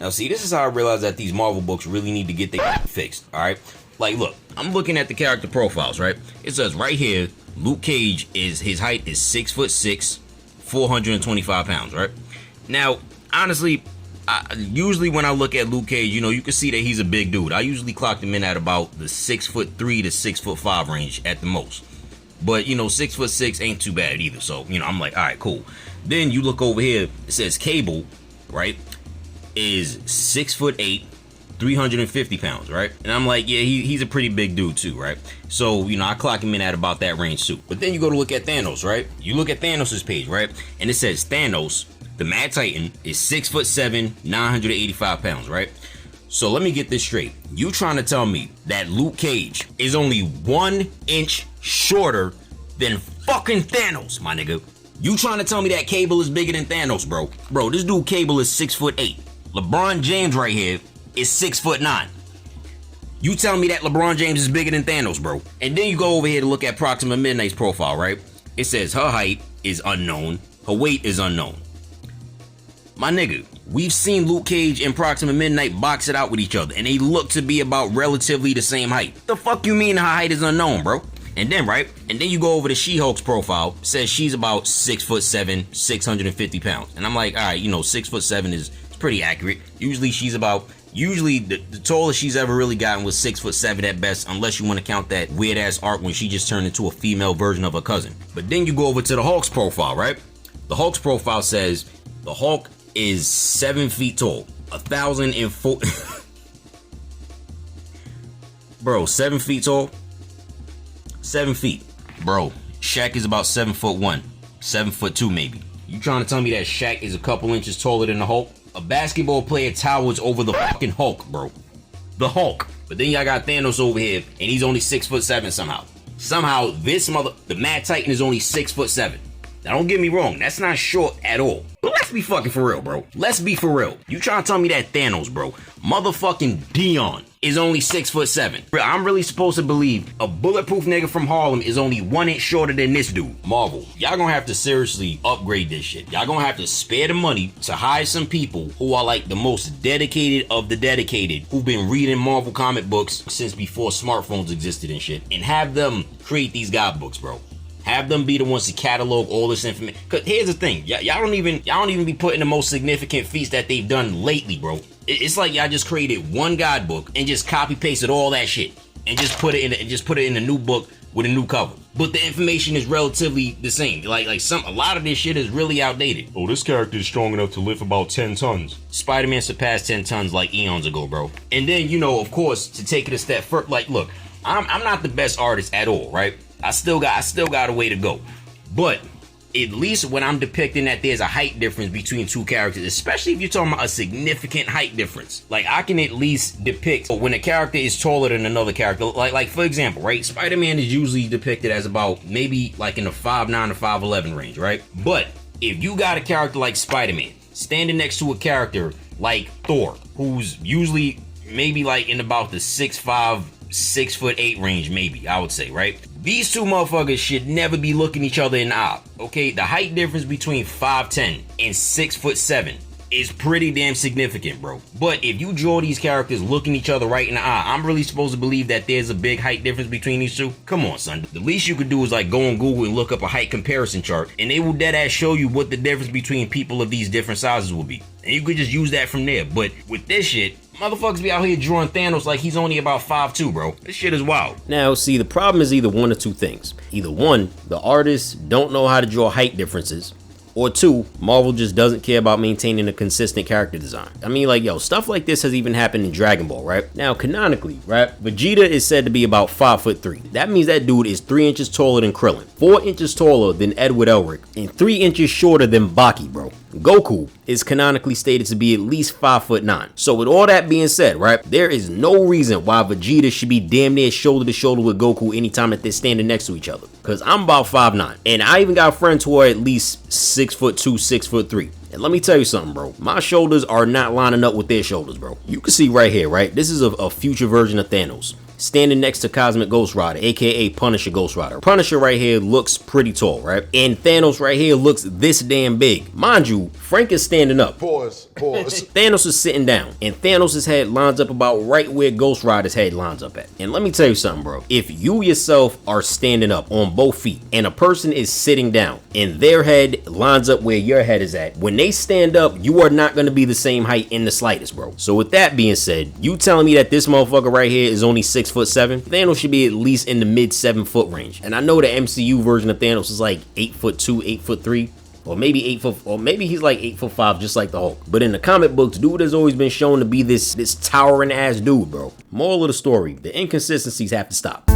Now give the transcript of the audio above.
Now see, this is how I realized that these Marvel books really need to get their fixed, alright? Like look, I'm looking at the character profiles, right? It says right here, Luke Cage his height is 6'6", 425 pounds, right? Now, honestly, usually when I look at Luke Cage, you know, you can see that he's a big dude. I usually clocked him in at about the 6'3" to 6'5" range at the most. But, you know, 6'6" ain't too bad either. So, you know, I'm like, all right, cool. Then you look over here, it says Cable, right, is 6'8", 350 pounds, right? And I'm like, yeah, he's a pretty big dude too, right? So, you know, I clock him in at about that range too. But then you go to look at Thanos, right? You look at Thanos' page, right? And it says Thanos, the Mad Titan, is 6'7", 985 pounds, right? So let me get this straight. You trying to tell me that Luke Cage is only 1 inch shorter than fucking Thanos, my nigga? You trying to tell me that Cable is bigger than Thanos, bro? Bro, this dude Cable is 6'8". LeBron James right here is 6'9". You tell me that LeBron James is bigger than Thanos, bro. And then you go over here to look at Proxima Midnight's profile, right? It says her height is unknown, her weight is unknown. My nigga, we've seen Luke Cage and Proxima Midnight box it out with each other, and they look to be about relatively the same height. The fuck you mean her height is unknown, bro? And then, right? And then you go over to She-Hulk's profile, says she's about 6'7", 650 pounds. And I'm like, all right, you know, 6'7" is pretty accurate. Usually the tallest she's ever really gotten was 6'7" at best, unless you want to count that weird ass arc when she just turned into a female version of her cousin. But then you go over to the Hulk's profile, right? The Hulk's profile says the Hulk is 7 feet tall, 1,004. Bro, 7 feet tall, 7 feet, bro. Shaq is about 7'1", 7'2" maybe. You trying to tell me that Shaq is a couple inches taller than the Hulk? A basketball player towers over the fucking Hulk, bro. The Hulk. But then y'all got Thanos over here, and he's only 6'7" somehow. Somehow, the Mad Titan is only 6'7". Now, don't get me wrong, that's not short at all. But let's be fucking for real, bro. Let's be for real. You trying to tell me that Thanos, bro, motherfucking Dion, is only 6'7"? Bro, I'm really supposed to believe a bulletproof nigga from Harlem is only 1 inch shorter than this dude. Marvel, y'all gonna have to seriously upgrade this shit. Y'all gonna have to spare the money to hire some people who are like the most dedicated of the dedicated, who've been reading Marvel comic books since before smartphones existed and shit, and have them create these guidebooks, bro. Have them be the ones to catalog all this information. Cause here's the thing, y'all don't even be putting the most significant feats that they've done lately, bro. It's like y'all just created one guidebook and just copy pasted all that shit and just put it in a new book with a new cover. But the information is relatively the same. A lot of this shit is really outdated. Oh, this character is strong enough to lift about 10 tons. Spider-Man surpassed 10 tons like eons ago, bro. And then, you know, of course, to take it a step further, like, look, I'm not the best artist at all, right? I still got a way to go. But at least when I'm depicting that there's a height difference between two characters, especially if you're talking about a significant height difference, like I can at least depict when a character is taller than another character. Like for example, right? Spider-Man is usually depicted as about maybe like in the 5'9" to 5'11" range, right? But if you got a character like Spider-Man standing next to a character like Thor, who's usually maybe like in about the 6'5", 6'8" range, maybe, I would say, right? These two motherfuckers should never be looking each other in the eye, okay? The height difference between 5'10" and 6'7" is pretty damn significant, bro. But if you draw these characters looking each other right in the eye, I'm really supposed to believe that there's a big height difference between these two? Come on, son. The least you could do is like go on Google and look up a height comparison chart, and they will deadass show you what the difference between people of these different sizes will be. And you could just use that from there. But with this shit, motherfuckers be out here drawing Thanos like he's only about 5'2", bro. This shit is wild. Now, see, the problem is either one or two things. Either one, the artists don't know how to draw height differences, or two, Marvel just doesn't care about maintaining a consistent character design. I mean, like, yo, stuff like this has even happened in Dragon Ball, right? Now, canonically, right, Vegeta is said to be about 5'3". That means that dude is 3 inches taller than Krillin, 4 inches taller than Edward Elric, and 3 inches shorter than Baki, bro. Goku is canonically stated to be at least 5'9". So with all that being said, right, there is no reason why Vegeta should be damn near shoulder to shoulder with Goku anytime that they're standing next to each other. Cause I'm about 5'9", and I even got friends who are at least 6'2", 6'3". And let me tell you something, bro. My shoulders are not lining up with their shoulders, bro. You can see right here, right? This is a future version of Thanos. standing next to Cosmic Ghost Rider, aka Punisher Ghost Rider. Punisher right here looks pretty tall, right? And Thanos right here looks this damn big. Mind you, Frank is standing up. Pause. Thanos is sitting down, and Thanos' head lines up about right where Ghost Rider's head lines up at. And let me tell you something, bro. If you yourself are standing up on both feet, and a person is sitting down, and their head lines up where your head is at, when they stand up, you are not going to be the same height in the slightest, bro. So with that being said, you telling me that this motherfucker right here is only 6'7"? Thanos should be at least in the mid 7 foot range. And I know the MCU version of Thanos is like 8'2", 8'3". Or maybe 8 foot, or maybe he's like 8'5", just like the Hulk. But in the comic books, dude has always been shown to be this towering ass dude, bro. Moral of the story: the inconsistencies have to stop.